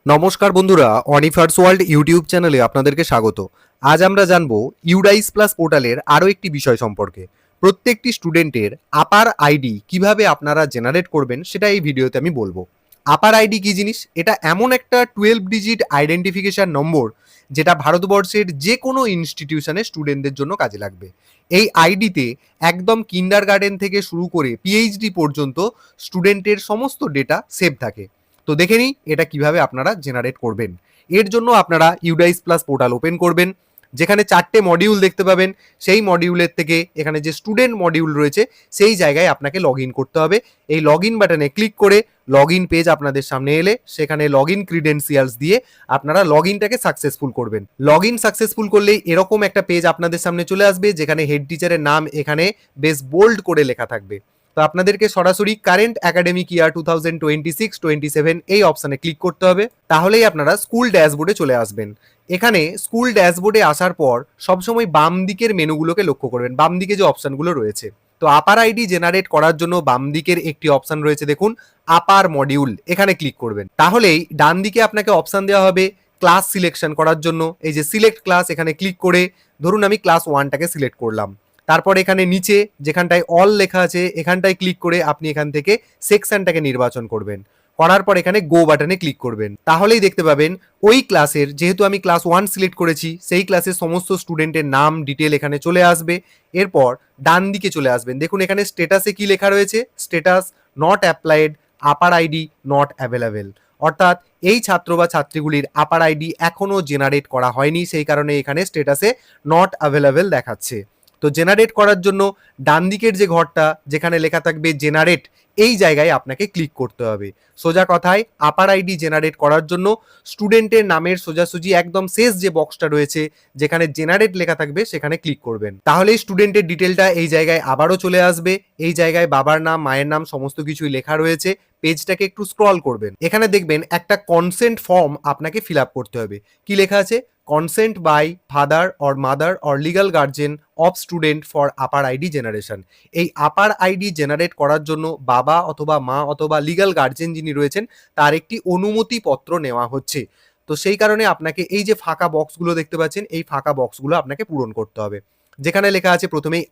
নমস্কার বন্ধুরা, অনিফার্স world YouTube চ্যানেলে আপনাদেরকে স্বাগত। আজ আমরা জানবো ইউডাইস প্লাস পোর্টালের আরও একটি বিষয় সম্পর্কে। প্রত্যেকটি স্টুডেন্টের আপার আইডি কিভাবে আপনারা জেনারেট করবেন সেটা এই ভিডিওতে আমি বলবো। আপার আইডি কি জিনিস? এটা এমন একটা 12 ডিজিট আইডেন্টিফিকেশন নম্বর যেটা ভারতবর্ষের যে কোনো ইনস্টিটিউশনে স্টুডেন্টদের জন্য কাজে লাগবে। এই আইডিতে একদম কিন্ডার গার্ডেন থেকে শুরু করে পিএইচডি পর্যন্ত স্টুডেন্টের সমস্ত ডেটা সেভ থাকে। তো দেখে নিই এটা কিভাবে আপনারা জেনারেট করবেন। এর জন্য আপনারা ইউডাইস প্লাস পোর্টাল ওপেন করবেন, যেখানে 4টে মডিউল দেখতে পাবেন। সেই মডিউলের থেকে এখানে যে স্টুডেন্ট মডিউল রয়েছে সেই জায়গায় আপনাকে লগ ইন করতে হবে। এই লগ ইন বাটনে ক্লিক করে লগ ইন পেজ আপনাদের সামনে এলে সেখানে লগ ইন ক্রিডেন্সিয়ালস দিয়ে আপনারা লগ ইনটাকে সাকসেসফুল করবেন। লগ ইন সাকসেসফুল করলেই এরকম একটা পেজ আপনাদের সামনে চলে আসবে, যেখানে হেড টিচারের নাম এখানে বেশ বোল্ড করে লেখা থাকবে। তো আপনাদেরকে সরাসরি কারেন্ট একাডেমিক ইয়ার 2026-27 এই অপশানে ক্লিক করতে হবে। তাহলেই আপনারা স্কুল ড্যাশবোর্ডে চলে আসবেন। এখানে স্কুল ড্যাশবোর্ডে আসার পর সবসময় বাম দিকের মেনুগুলোকে লক্ষ্য করবেন, বাম দিকে যে অপশানগুলো রয়েছে। তো আপার আইডি জেনারেট করার জন্য বাম দিকের একটি অপশান রয়েছে, দেখুন আপার মডিউল, এখানে ক্লিক করবেন। তাহলেই ডান দিকে আপনাকে অপশান দেওয়া হবে ক্লাস সিলেকশন করার জন্য। এই যে সিলেক্ট ক্লাস, এখানে ক্লিক করে ধরুন আমি ক্লাস 1টাকে সিলেক্ট করলাম। তারপর এখানে নিচে যেখানটায় অল লেখা আছে এখানটায় ক্লিক করে আপনি এখান থেকে সেকশনটাকে নির্বাচন করবেন। করার পর এখানে গো বাটনে ক্লিক করবেন। তাহলেই দেখতে পাবেন ওই ক্লাসের, যেহেতু আমি ক্লাস 1 সিলেক্ট করেছি, সেই ক্লাসের সমস্ত স্টুডেন্টের নাম ডিটেল এখানে চলে আসবে। এরপর ডান দিকে চলে আসবেন, দেখুন এখানে স্ট্যাটাসে কি লেখা রয়েছে, status not applied, upper ID not available. অর্থাৎ এই ছাত্র বা ছাত্রীগুলির আপার আইডি এখনো জেনারেট করা হয়নি, সেই কারণে এখানে স্ট্যাটাসে নট অ্যাভেলেবেল দেখাচ্ছে। তো জেনারেট করার জন্য ডান দিকের যে ঘরটা যেখানে লেখা থাকবে জেনারেট, এই জায়গায় আপনাকে ক্লিক করতে হবে। সোজা কথায় আপার আইডি জেনারেট করার জন্য স্টুডেন্টের নামের সোজাসুজি একদম শেষ যে বক্সটা রয়েছে যেখানে জেনারেট লেখা থাকবে সেখানে ক্লিক করবেন। তাহলেই স্টুডেন্টের ডিটেলটা এই জায়গায় আবারও চলে আসবে। এই জায়গায় বাবার নাম, মায়ের নাম সমস্ত কিছুই লেখা রয়েছে। পেজটাকে একটু স্ক্রল করবেন, এখানে দেখবেন একটা কনসেন্ট ফর্ম আপনাকে ফিল আপ করতে হবে। কি লেখা আছে? Consent by father or mother or legal guardian of student for APAAR ID generation. এই আপার আইডি জেনারেট করার জন্য বাবা অথবা মা অথবা লিগাল গার্জেন যিনি রয়েছেন তার একটি অনুমতি পত্র নেওয়া হচ্ছে। তো সেই কারণে আপনাকে এই যে ফাঁকা বক্সগুলো দেখতে পাচ্ছেন, এই ফাঁকা বক্সগুলো আপনাকে পূরণ করতে হবে। যেখানে লেখা আছে প্রথমেই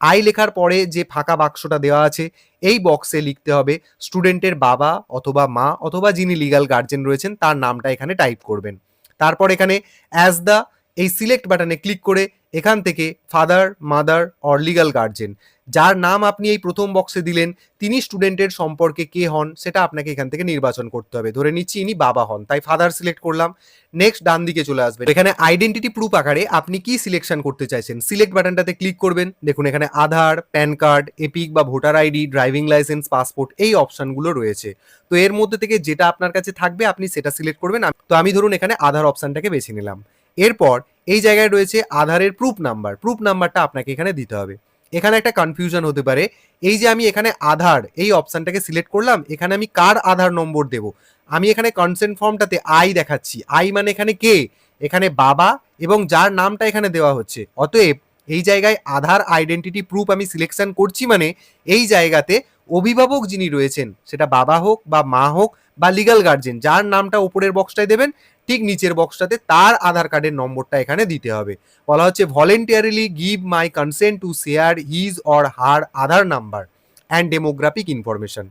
আই লেখার পরে যে ফাঁকা বাক্সটা দেওয়া আছে এই বক্সে লিখতে হবে স্টুডেন্টের বাবা অথবা মা অথবা যিনি লিগাল গার্জেন রয়েছেন তার নামটা এখানে টাইপ করবেন। তারপর এখানে অ্যাজ দ্য, এই সিলেক্ট বাটনে ক্লিক করে এখান থেকে father, mother or legal guardian, যার নাম আপনি এই প্রথম বক্সে দিলেন তিনি স্টুডেন্টের সম্পর্কে কে হন সেটা আপনাকে এখান থেকে নির্বাচন করতে হবে। ধরে নিচ্ছি ইনি বাবা হন, তাই ফাদার সিলেক্ট করলাম। নেক্সট ডান দিকে চলে আসবে, এখানে আইডেন্টিটি প্রুফ আকারে আপনি কি সিলেকশন করতে চাইছেন সিলেক্ট বাটনটাতে ক্লিক করবেন। দেখুন এখানে আধার, প্যান কার্ড, এপিক বা voter ID, driving licence, passport এই অপশনগুলো রয়েছে। তো এর মধ্যে থেকে যেটা আপনার কাছে থাকবে আপনি সেটা সিলেক্ট করবেন। তো আমি ধরুন এখানে আধার অপশনটাকে বেছে নিলাম। এরপর এই জায়গায় রয়েছে আধারের প্রুফ নাম্বার, প্রুফ নাম্বারটা আপনাকে এখানে দিতে হবে। এখানে একটা কনফিউশন হতে পারে, এই যে আমি এখানে আধার এই অপশনটাকে সিলেক্ট করলাম, এখানে আমি কার আধার নম্বর দেব? আমি এখানে কনসেন্ট ফর্মটাতে আই দেখাচ্ছি, আই মানে এখানে কে? এখানে বাবা এবং যার নামটা এখানে দেওয়া হচ্ছে। অতএব এই জায়গায় আধার আইডেন্টিটি প্রুফ আমি সিলেকশন করছি মানে এই জায়গাতে অভিভাবক যিনি রয়েছেন, সেটা বাবা হোক বা মা হোক বা লিগাল গার্জেন, যার নামটা উপরের বক্সটায় দেবেন ঠিক নিচের বক্সটাতে তার আধার কার্ডের নম্বরটা এখানে দিতে হবে। বলা হচ্ছে voluntarily give my consent to share his or her Aadhaar number and demographic information.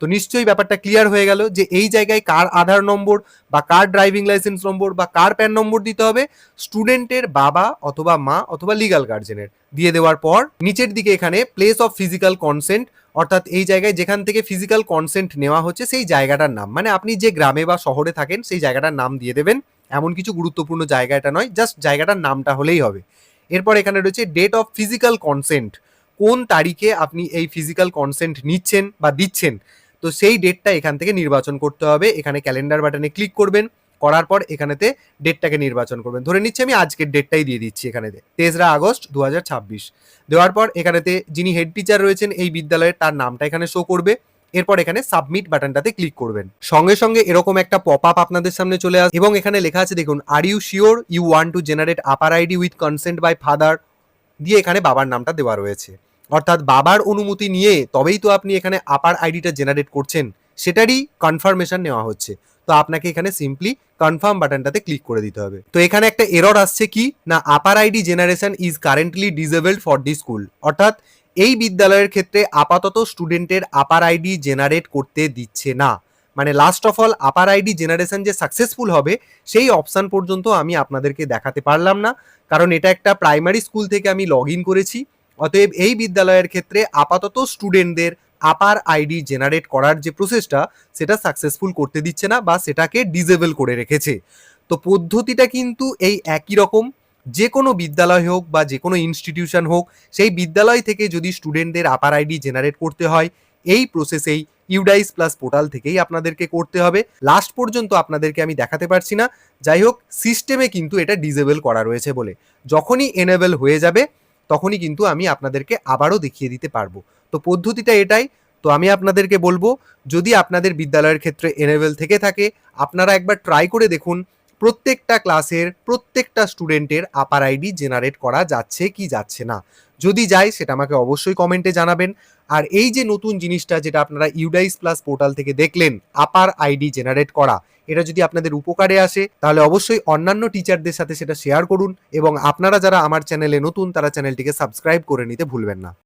তো নিশ্চয়ই ব্যাপারটা ক্লিয়ার হয়ে গেল যে এই জায়গায় কার আধার নম্বর বা কার ড্রাইভিং লাইসেন্স নম্বর বা কার প্যান নম্বর দিতে হবে? স্টুডেন্টের বাবা অথবা মা অথবা লিগাল গার্জেনের। দিয়ে দেওয়ার পর নিচের দিকে এখানে প্লেস অফ ফিজিক্যাল কনসেন্ট, অর্থাৎ এই জায়গায় যেখান থেকে ফিজিক্যাল কনসেন্ট নেওয়া হচ্ছে সেই জায়গাটার নাম, মানে আপনি যে গ্রামে বা শহরে থাকেন সেই জায়গাটার নাম দিয়ে দেবেন। এমন কিছু গুরুত্বপূর্ণ জায়গা এটা নয়, জাস্ট জায়গাটার নামটা হলেই হবে। এরপর এখানে রয়েছে ডেট অফ ফিজিক্যাল কনসেন্ট, কোন তারিখে আপনি এই ফিজিক্যাল কনসেন্ট নিচ্ছেন বা দিচ্ছেন, তো সেই ডেটটা এখান থেকে নির্বাচন করতে হবে। এখানে ক্যালেন্ডার বাটনে ক্লিক করবেন, করার পর এখানেতে ডেটটাকে নির্বাচন করবেন। ধরে নিচ্ছি আমি আজকের ডেটটাই দিয়ে দিচ্ছি, এখানেতে 3রা আগস্ট 2026। দেওয়ার পর এখানেতে যিনি হেড টিচার রয়েছেন এই বিদ্যালয়ের তার নামটা এখানে শো করবে। এরপর এখানে সাবমিট বাটনটাতে ক্লিক করবেন। সঙ্গে সঙ্গে এরকম একটা পপ আপ আপনাদের সামনে চলে আসবে এবং এখানে লেখা আছে দেখুন, are you sure you want to generate APAAR ID with consent by father, দিয়ে এখানে বাবার নামটা দেওয়া রয়েছে। অর্থাৎ বাবার অনুমতি নিয়ে তবেই তো আপনি এখানে আপার আইডিটা জেনারেট করছেন, সেটারই কনফার্মেশন নেওয়া হচ্ছে। তো আপনাকে এখানে সিম্পলি কনফার্ম বাটনটাতে ক্লিক করে দিতে হবে। তো এখানে একটা এরর আসছে কি না, APAAR ID generation is currently disabled for the school, অর্থাৎ এই বিদ্যালয়ের ক্ষেত্রে আপাতত স্টুডেন্টের আপার আইডি জেনারেট করতে দিচ্ছে না। মানে last of all upper ID generation যে সাকসেসফুল হবে সেই অপশন পর্যন্ত আমি আপনাদেরকে দেখাতে পারলাম না, কারণ এটা একটা প্রাইমারি স্কুল থেকে আমি লগ ইন করেছি। অতএব এই বিদ্যালয়ের ক্ষেত্রে আপাতত স্টুডেন্টদের আপার আইডি জেনারেট করার যে প্রসেসটা সেটা সাকসেসফুল করতে দিচ্ছে না বা সেটাকে ডিসেবল করে রেখেছে। তো পদ্ধতিটা কিন্তু এই একই রকম, যে কোনো বিদ্যালয় হোক বা যে কোনো ইনস্টিটিউশন হোক, সেই বিদ্যালয় থেকে যদি স্টুডেন্টদের আপার আইডি জেনারেট করতে হয় এই প্রসেসেই ইউডাইস প্লাস পোর্টাল থেকেই আপনাদেরকে করতে হবে। লাস্ট পর্যন্ত আপনাদেরকে আমি দেখাতে পারছি না, যাই হোক সিস্টেমে কিন্তু এটা ডিসেবল করা রয়েছে বলে যখনই এনেবল হয়ে যাবে তখনই কিন্তু আমি আপনাদেরকে আবারও দেখিয়ে দিতে পারবো। তো পদ্ধতিটা এটাই। তো আমি আপনাদেরকে বলবো, যদি আপনাদের বিদ্যালয়ের ক্ষেত্রে এনেবল থেকে থাকে আপনারা একবার ট্রাই করে দেখুন প্রত্যেকটা ক্লাসের প্রত্যেকটা স্টুডেন্টের আপার আইডি জেনারেট করা যাচ্ছে কি যাচ্ছে না। যদি যায় সেটা আমাকে অবশ্যই কমেন্টে জানাবেন। আর এই যে নতুন জিনিসটা যেটা আপনারা ইউডাইস প্লাস পোর্টাল থেকে দেখলেন, আপার আইডি জেনারেট করা, এটা যদি আপনাদের উপকারে আসে তাহলে অবশ্যই অন্যান্য টিচারদের সাথে সেটা শেয়ার করুন এবং আপনারা যারা আমার চ্যানেলে নতুন তারা চ্যানেলটিকে সাবস্ক্রাইব করে নিতে ভুলবেন না।